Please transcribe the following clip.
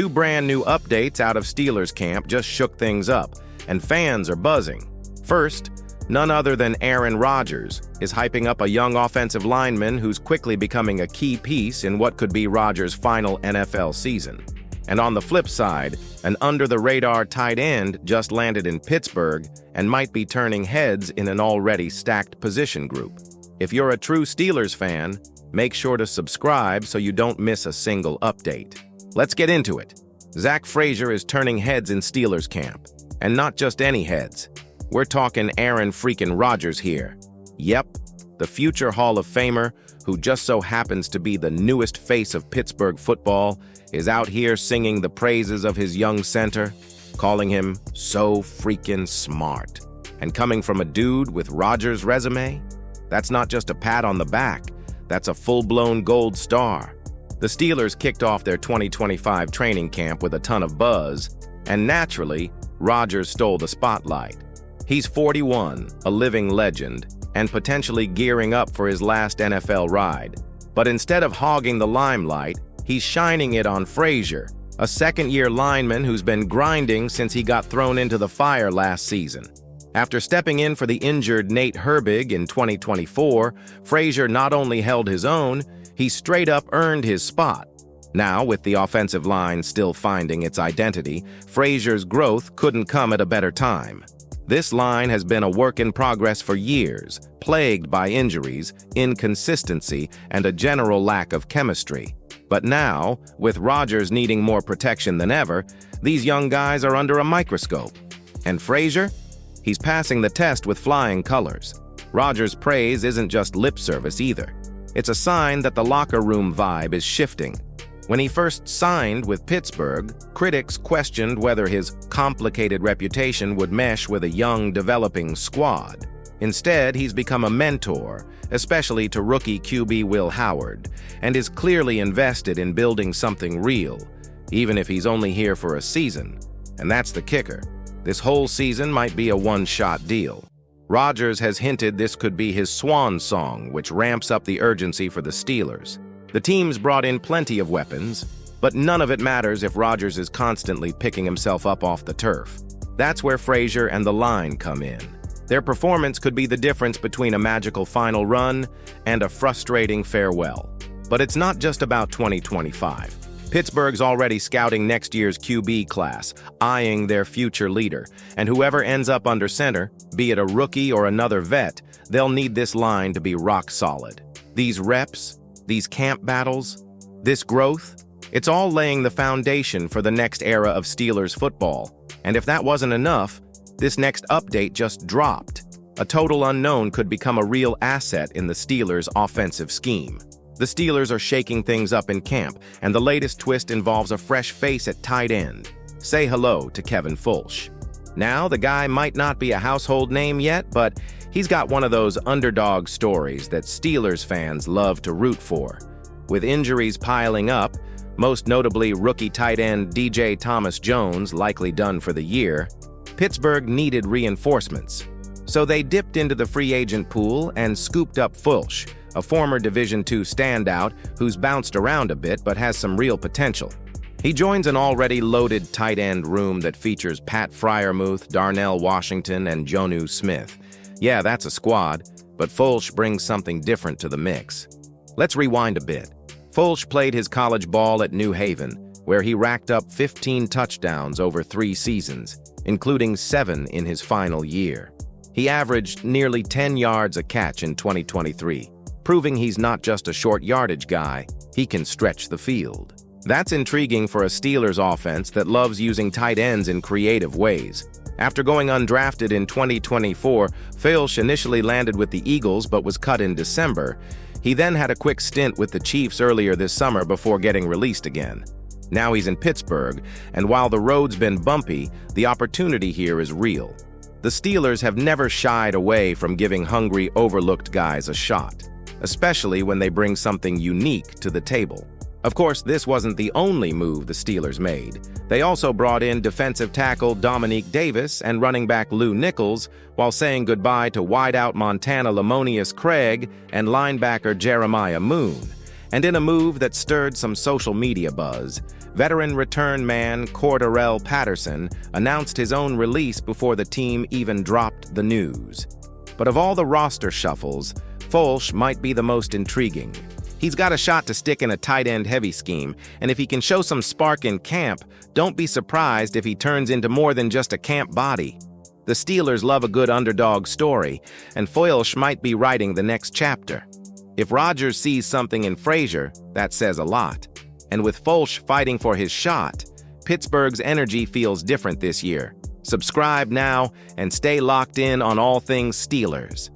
Two brand new updates out of Steelers camp just shook things up, and fans are buzzing. First, none other than Aaron Rodgers is hyping up a young offensive lineman who's quickly becoming a key piece in what could be Rodgers' final NFL season. And on the flip side, an under-the-radar tight end just landed in Pittsburgh and might be turning heads in an already stacked position group. If you're a true Steelers fan, make sure to subscribe so you don't miss a single update. Let's get into it. Zach Frazier is turning heads in Steelers camp. And not just any heads. We're talking Aaron freaking Rodgers here. Yep, the future Hall of Famer, who just so happens to be the newest face of Pittsburgh football, is out here singing the praises of his young center, calling him so freaking smart. And coming from a dude with Rodgers' resume, that's not just a pat on the back, that's a full-blown gold star. The Steelers kicked off their 2025 training camp with a ton of buzz, and naturally, Rodgers stole the spotlight. He's 41, a living legend, and potentially gearing up for his last NFL ride. But instead of hogging the limelight, he's shining it on Frazier, a second-year lineman who's been grinding since he got thrown into the fire last season. After stepping in for the injured Nate Herbig in 2024, Frazier not only held his own, he straight up earned his spot. Now, with the offensive line still finding its identity, Frazier's growth couldn't come at a better time. This line has been a work in progress for years, plagued by injuries, inconsistency, and a general lack of chemistry. But now, with Rodgers needing more protection than ever, these young guys are under a microscope. And Frazier? He's passing the test with flying colors. Rodgers' praise isn't just lip service either. It's a sign that the locker room vibe is shifting. When he first signed with Pittsburgh, critics questioned whether his complicated reputation would mesh with a young, developing squad. Instead, he's become a mentor, especially to rookie QB Will Howard, and is clearly invested in building something real, even if he's only here for a season. And that's the kicker. This whole season might be a one-shot deal. Rodgers has hinted this could be his swan song, which ramps up the urgency for the Steelers. The team's brought in plenty of weapons, but none of it matters if Rodgers is constantly picking himself up off the turf. That's where Frazier and the line come in. Their performance could be the difference between a magical final run and a frustrating farewell. But it's not just about 2025. Pittsburgh's already scouting next year's QB class, eyeing their future leader, and whoever ends up under center, be it a rookie or another vet, they'll need this line to be rock solid. These reps, these camp battles, this growth, it's all laying the foundation for the next era of Steelers football. And if that wasn't enough, this next update just dropped. A total unknown could become a real asset in the Steelers' offensive scheme. The Steelers are shaking things up in camp, and the latest twist involves a fresh face at tight end. Say hello to Kevin Fulch. Now, the guy might not be a household name yet, but he's got one of those underdog stories that Steelers fans love to root for. With injuries piling up, most notably rookie tight end DJ Thomas-Jones likely done for the year, Pittsburgh needed reinforcements. So they dipped into the free agent pool and scooped up Fulch, a former Division II standout who's bounced around a bit but has some real potential. He joins an already loaded tight end room that features Pat Freiermuth, Darnell Washington, and Jonnu Smith. Yeah, that's a squad, but Fulch brings something different to the mix. Let's rewind a bit. Fulch played his college ball at New Haven, where he racked up 15 touchdowns over 3 seasons, including 7 in his final year. He averaged nearly 10 yards a catch in 2023, proving he's not just a short yardage guy, he can stretch the field. That's intriguing for a Steelers offense that loves using tight ends in creative ways. After going undrafted in 2024, Fulch initially landed with the Eagles but was cut in December. He then had a quick stint with the Chiefs earlier this summer before getting released again. Now he's in Pittsburgh, and while the road's been bumpy, the opportunity here is real. The Steelers have never shied away from giving hungry, overlooked guys a shot, especially when they bring something unique to the table. Of course, this wasn't the only move the Steelers made. They also brought in defensive tackle Dominique Davis and running back Lou Nichols, while saying goodbye to wideout Montana Lamonius Craig and linebacker Jeremiah Moon. And in a move that stirred some social media buzz, veteran return man Cordarrelle Patterson announced his own release before the team even dropped the news. But of all the roster shuffles, Foles might be the most intriguing. He's got a shot to stick in a tight end heavy scheme, and if he can show some spark in camp, don't be surprised if he turns into more than just a camp body. The Steelers love a good underdog story, and Foles might be writing the next chapter. If Rodgers sees something in Frazier, that says a lot. And with Foles fighting for his shot, Pittsburgh's energy feels different this year. Subscribe now and stay locked in on all things Steelers.